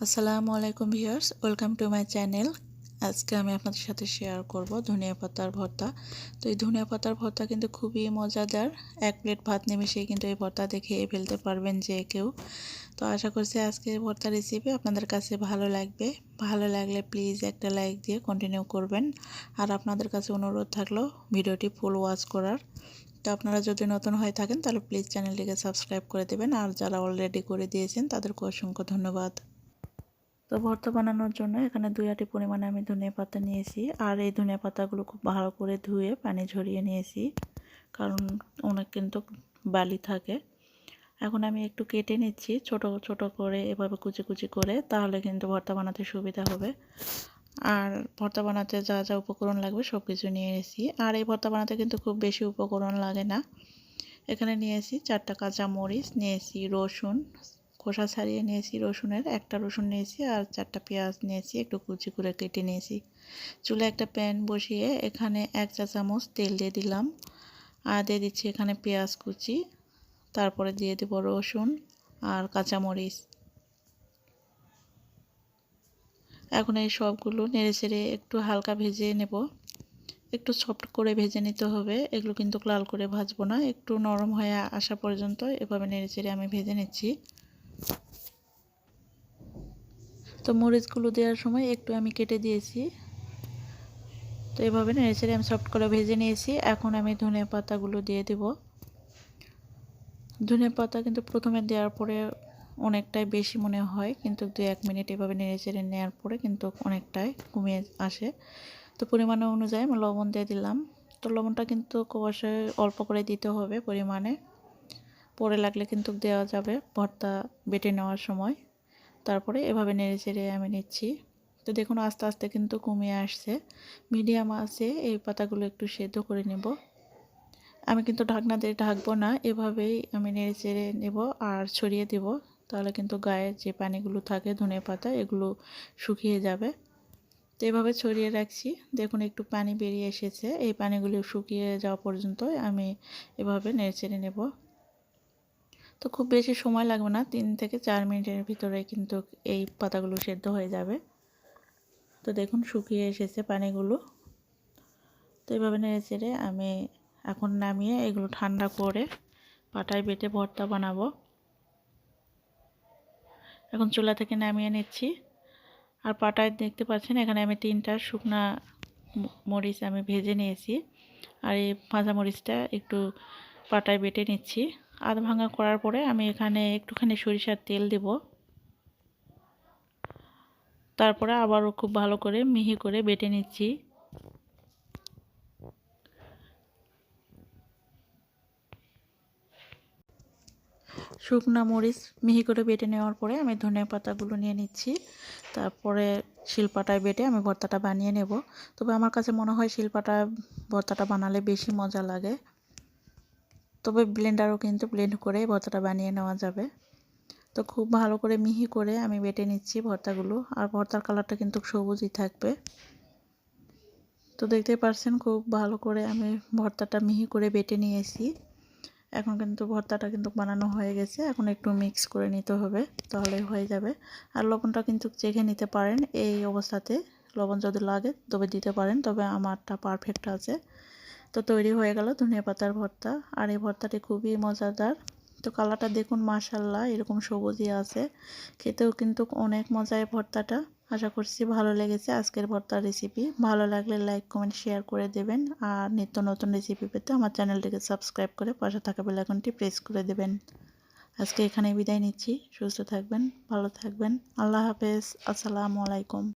আসসালামু আলাইকুম viewers, welcome to my channel. আজকে আমি আপনাদের সাথে শেয়ার করব ধনিয়া পাতার ভর্তা। তো এই ধনিয়া পাতার ভর্তা কিন্তু খুবই মজাদার। এক প্লেট ভাত নিমেষেই কিন্তু এই ভর্তা দেখে ফেলতে পারবেন যে কেউ। তো আশা করছি আজকে ভর্তা রেসিপি আপনাদের কাছে ভালো লাগবে। ভালো লাগলে প্লিজ একটা লাইক দিয়ে কন্টিনিউ করবেন। আর আপনাদের কাছে অনুরোধ থাকলো ভিডিওটি ফুল ওয়াচ করার। তো আপনারা যদি নতুন হয়ে থাকেন তাহলে প্লিজ চ্যানেলটিকে সাবস্ক্রাইব করে দেবেন। আর যারা অলরেডি করে দিয়েছেন তাদেরকে অসংখ্য ধন্যবাদ। তো ভর্তা বানানোর জন্য এখানে 2 আটি পরিমাণে আমি ধনিয়া পাতা নিয়েছি। আর এই ধনিয়া পাতাগুলো খুব ভালো করে ধুয়ে পানি ঝরিয়ে নিয়েছি, কারণ অনেক কিন্তু বালি থাকে। এখন আমি একটু কেটে নিচ্ছি ছোট ছোট করে, এভাবে কুচি কুচি করে, তাহলে কিন্তু ভর্তা বানাতে সুবিধা হবে। আর ভর্তা বানাতে যা যা উপকরণ লাগবে সব কিছু নিয়ে এসেছি। আর এই ভর্তা বানাতে কিন্তু খুব বেশি উপকরণ লাগে না। এখানে নিয়েছি 4টা কাঁচা মরিচ, নিয়েছি রসুন, খোসা ছাড়িয়ে নিয়েছি রসুনের, একটা রসুন নিয়েছি, আর 4টা পেঁয়াজ নিয়েছি, একটু কুচি করে কেটে নিয়েছি। চুলে একটা প্যান বসিয়ে এখানে 1 চা চামচ তেল দিয়ে দিলাম। আর দিয়ে দিচ্ছি এখানে পেঁয়াজ কুচি, তারপরে দিয়ে দেব রসুন আর কাঁচামরিচ। এখন এই সবগুলো নেড়েচেড়ে একটু হালকা ভেজে নেব। একটু সফট করে ভেজে নিতে হবে, এগুলো কিন্তু লাল করে ভাজবো না, একটু নরম হয়ে আসা পর্যন্ত এভাবে নেড়েচেড়ে আমি ভেজে নিচ্ছি। তো মরিচগুলো দেওয়ার সময় একটু আমি কেটে দিয়েছি। তো এভাবে নেড়েচেড়ে আমি সফট করে ভেজে নিয়েছি। এখন আমি ধনিয়া পাতাগুলো দিয়ে দেব। ধনিয়া পাতা কিন্তু প্রথমে দেওয়ার পরে অনেকটাই বেশি মনে হয়, কিন্তু 2-1 মিনিট এভাবে নেড়েচেড়ে নেওয়ার পরে কিন্তু অনেকটাই কমে আসে। তো পরিমাণ অনুযায়ী আমি লবণ দিয়ে দিলাম। তো লবণটা কিন্তু অবশ্যই অল্প করে দিতে হবে পরিমাণে, পরে লাগলে কিন্তু দেওয়া যাবে ভর্তা বেটে নেওয়ার সময়। তারপরে এভাবে নেড়েচেড়ে আমি নিচ্ছি। তো দেখুন আস্তে আস্তে কিন্তু কমে আসছে। মিডিয়াম আছে এই পাতাগুলো একটু সেদ্ধ করে নেব। আমি কিন্তু ঢাকনা দিয়ে ঢাকবো না, এভাবেই আমি নেড়েচেড়ে নেব আর ছড়িয়ে দেব। তাহলে কিন্তু গায়ের যে পানিগুলো থাকে ধনে পাতা, এগুলো শুকিয়ে যাবে। তো এভাবে ছড়িয়ে রাখছি। দেখুন একটু পানি বেরিয়ে এসেছে, এই পানিগুলো শুকিয়ে যাওয়া পর্যন্ত আমি এভাবে নেড়েচেড়ে নেব। তো খুব বেশি সময় লাগবে না, 3 থেকে 4 মিনিটের ভিতরে কিন্তু এই পাতাগুলো সেদ্ধ হয়ে যাবে। তো দেখুন শুকিয়ে এসেছে পানিগুলো। তো এইভাবে নেড়েচেড়ে আমি এখন নামিয়ে এগুলো ঠান্ডা করে পাটায় বেটে ভর্তা বানাবো। এখন চুলা থেকে নামিয়ে নিচ্ছি। আর পাটায় দেখতে পাচ্ছেন এখানে আমি 3টা শুকনা মরিচ আমি ভেজে নিয়েছি। আর এই ভাজা মরিচটা একটু পাটায় বেটে নিচ্ছি। আধ ভাঙা করার পরে আমি এখানে একটুখানি সরিষার তেল দেব। তারপরে আবারও খুব ভালো করে মিহি করে বেটে নিচ্ছি। শুকনা মরিচ মিহি করে বেটে নেওয়ার পরে আমি ধনিয়া পাতাগুলো নিয়ে নিচ্ছি। তারপরে শিলপাটায় বেটে আমি ভর্তাটা বানিয়ে নেব। তবে আমার কাছে মনে হয় শিলপাটায় ভর্তাটা বানালে বেশি মজা লাগে। তবে ব্লেন্ডারও কিন্তু ব্লেন্ড করে ভর্তাটা বানিয়ে নেওয়া যাবে। তো খুব ভালো করে মিহি করে আমি বেটে নিচ্ছি ভর্তাগুলো। আর ভর্তার কালারটা কিন্তু সবুজই থাকবে। তো দেখতে পাচ্ছেন খুব ভালো করে আমি ভর্তাটা মিহি করে বেটে নিয়েছি। এখন কিন্তু ভর্তাটা কিন্তু বানানো হয়ে গেছে। এখন একটু মিক্স করে নিতে হবে, তাহলে হয়ে যাবে। আর লবণটা কিন্তু চেখে নিতে পারেন এই অবস্থাতে, লবণ যদি লাগে তবে দিতে পারেন, তবে আমারটা পারফেক্ট আছে। তো তৈরি হয়ে গেল ধনিয়া পাতার ভর্তা। আর এই ভর্তাটি খুবই মজাদার। তো কালারটা দেখুন মাশাআল্লাহ, এরকম সবুজই আছে, খেতেও কিন্তু অনেক মজা এই ভর্তাটা। আশা করছি ভালো লেগেছে আজকের ভর্তার রেসিপি। ভালো লাগলে লাইক কমেন্ট শেয়ার করে দেবেন। আর নিত্য নতুন রেসিপি পেতে আমার চ্যানেলটিকে সাবস্ক্রাইব করে পাশে থাকা বেল আইকনটি প্রেস করে দেবেন। আজকে এখানেই বিদায় নিচ্ছি। সুস্থ থাকবেন, ভালো থাকবেন। আল্লাহ হাফেজ। আসসালামু আলাইকুম।